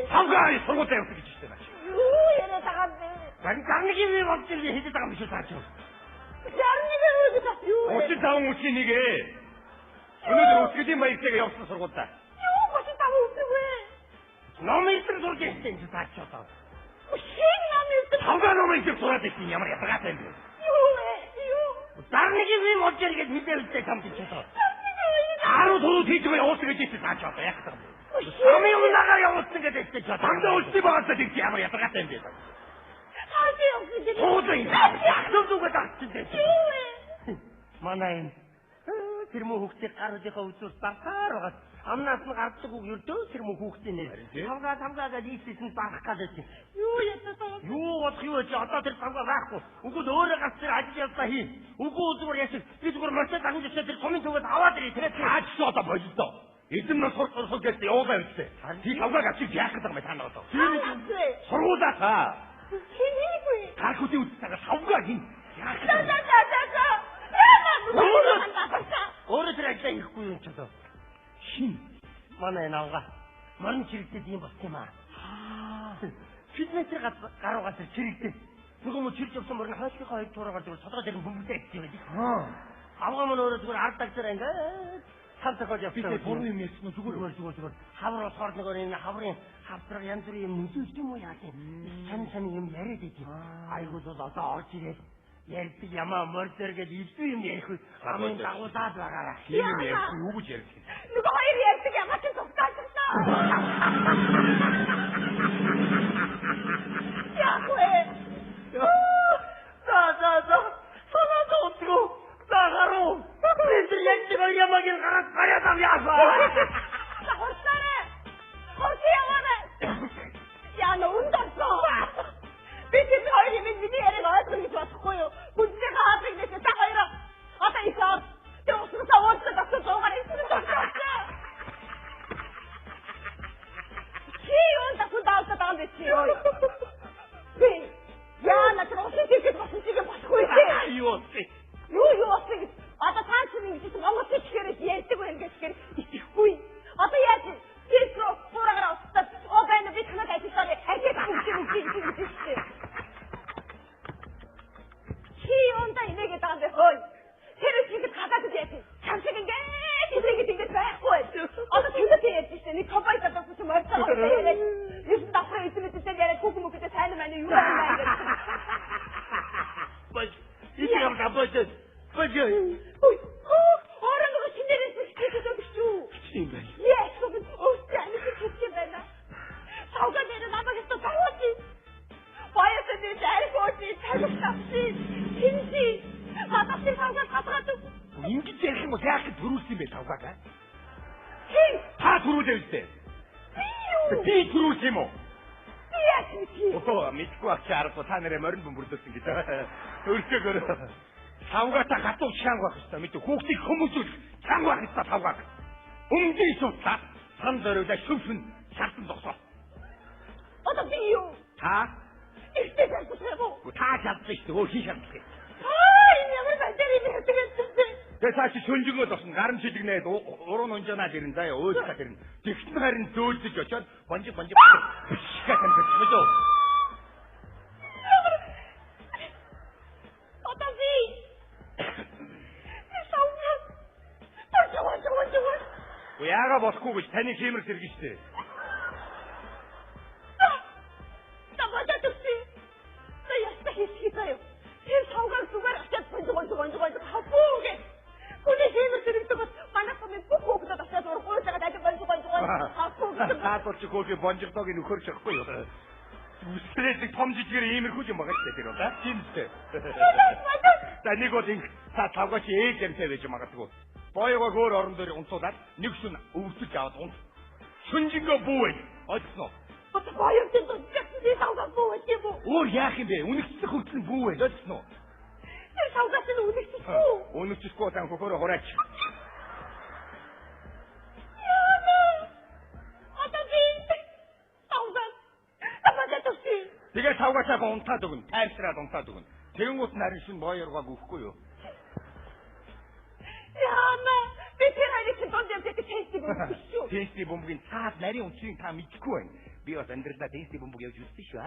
Тавгаа сургууль явах гэж байна. Юу яриад байгаа юм бэ? Ганцаарныгийн вэ болж ирээ хэлээд байгаа юм шүү таач. Ярныгийн үү гэж юу вэ? 35 үчи нэгэ. Өнөөдөр өсгөлийн баяртайгаа явсан сургуультай. Юу 35 үсэг вэ? Ном илтэн сурж ирсэн гэж таач одоо. Шин ном илтэн. Тавгаа ном илтэн сураад ирсэн ямар ядаргаатай юм бэ? Юу вэ? Юу? Дарныгийн вэ болж ирээ гэж хэлээвэлтэй там гэж одоо. Харуу туруу тийчгээ явуулсан гэж хэлсэн таач одоо яах вэ? Самын унагаар явуулсан гэж хэлсэн ч тандаа үлдээ байгаасаа тийм ямар ядаргаатай юм бэ? Хаашаа явсан гэж. Уудлын. Зүгдүүгээ тагцсан дээ. Юу вэ? Манай тэр мөн хүүхдийн гаруудынхаа үзүүс багтаар байгаа. Амнаас нь гарддаг үг өрдөө тэр мөн хүүхдийн нэр. Тавгаа гэж ийсэсэн барах гэдэг. Юу ятаа таа? Юу болох юу вэ? Одоо тэр тавгаа байхгүй. Үгүй өөрөө гарч тэр ажил явдаа хий. Үгүй зүгээр яшиг. Би зүгээр мөртөө дангаж өчөө тэр сумын төвөд аваад ирээ. Тэгээд хаач одоо болдоо. Эзэмнээ сурах гэж явуулаа үстэй. Тэр тавгааг авчиж яах гэдэг юм танаа одоо. Сургуулаа та. Чинийгүй. Тархутын үстэйгээ тавгаа хин. Яах вэ? Өөрөө тэр ажлаа хийхгүй юм ч одоо. Шин. Манай навга. Морин чирэгдээд юм болт юм аа. Фитнесээр гаруу газар чирэгдээ. Нөгөө мө чирж явсан морин хойшлохоо хоёр туураагаар зүгээр цодгоо дээр бөмбөлтэй идэх юм байл. Авгаа мөн өөрөө зүгээр ард тагсаар ингээд цамцахад явсан. Би буруу юм ярьсан уу? Зүгээр. Хавар болохоор нөгөө энэ хаврын хавдраг янз бүрийн юм нүдүүлж юм уу яа тийм. Сайн юм яриад идэв. Айгуул бол одоо орж ирээд ярьдаг ямаа мордер гэж ивдүү юм ярих үү? Амын дагуулаад байгаараа. Тийм ярьсан юу гэж ярьсан? Нөгөө хоёр ярьдаг ямаа ч тусгаалчихлаа. Яах вэ? За. Санаатгүй. Загаруу. Би яг ямаагийн гараад гараад авъяасаа. Хоцороо. Яна ундасоо. Би тэр хоёрын миний яриаг ойлгох гэж бодохгүй юу? Бүдний хаалгыг нэсээ та хоёроо. Одоо ихаа. Тэр усраа уулзаад авсан зуугаар ирсэн байна. Чи ундасаа даалгад байгаа юм чи. Би яна тэр усрыг болсон чигээ болохгүй чи. Юу вэ? Юу. Одоо таач ингэж Монгол хэлээр ярьдаг байх гэхээр итгэхгүй. Одоо яаж тийшроо сураагаар аваад огайна би танад ажиллаад ажил хийх. Чи онда инээгээд байгаа юм бэ хөөе. Тэр шиг гадаад яах вэ? Чамшиг ингэж байхгүй. Одоо тэнд яаж ийш нэг компани гэдэг нь морьцоо яриад. Юус давхраа эзэмэдтэй яриад хүүхэн мөкөд сайн маань юу юм бэ? Бач. Ийм габоч. Бач. Орон руу шинээрээс бичиж шүү. Тийм байна. Яах вэ? Оостяны бичиж байна. Сауга дээр намайг өстө тавууч. Баясад дээр айгууч, тавьчихсан. Хинси. Хатасын сауга хатгаад. Ингэж ярих юм уу? Яах гэж төрүүлсэн юм бэ тавгаа? Хин. Та төрүүлээ үстэй. Би төрүүлсэн юм уу? Би яах вэ? Ото мэдгүй ачаараа та нарыг морин бөмбөрлөсөн гэж. Төрөлгөөр. Тавгаата хатуу чанга байх ёстой. Мэдээ хүүхдийг хүмүүжүүл чанга байх ёстой тавгаа. Өмнөдийн судлаад сан зориулаа шүмшин шалтан зогсоо. Одоо би юу? Та ихтэй залбирсан уу? Та залбирсан шүү дээ. Хин шалтгаан. Энэ ямар байтар юм бэ? Тэгээ цааш шүнжингөө тосно гарын шилэгнээд уруу унжаанаад ирэн заяа өөлхөд ирэн. Тэгсэн харин зөөлдөж очоод бонжиг бишгээ таньчихсан. Одоо би Яага болохгүй гэж таны хэмэр сэргэж штэ. Тамаа төсөө. Яста хийсгийтэй. Тэр саугаар зүгээр очиад бонжиг хапуугээ. Күний хэмэр сэргэж бас манайх юм бүх хүүхдүүд очиад ургуулж байгаа бонжиг хапуугээ. Таатуулч хөөе бонжигдог нь өхөр шахгүй юу? Үстрэлэг том жижигэр иймэрхүү юм байгаа штэ тэр удаа. Тийм штэ. За нэг бол ин та тавгаач ээж юмтай байж магадгүй. Боёгоо хөөр орон дээр унцуулаад нэг шүн өвсөж аваад унц. Шүнжингөө бүүвэй. Ойлгосноо? Одоо боёр чинь дутчихсан саугаа бүүвэй юм уу? Өөр яах юм бэ? Үнэгцэх хүртэл бүүвэй. Ойлгосноо? Тэр саугаа чинь үнэгчэхгүй. Үнэгчэхгүй тань хөхөөрөө хураач. Яна. Одоо би саугаа. Тамаа төсөө. Тэгээ саугаачаа унтаад өгнө. Таймсраад унтаад өгнө. Тэгэнгүүт нарийн шүн боёргоо гүхгүй юу? Яна. Би тэр харийг донд явдаг тестийг өгсөн шүү. Тестийн бөмбөгийн цаад нарийн үнцгийг та мэдэхгүй байна. Би бас амьдралдаа тестийн бөмбөг явж үзсэн шүү.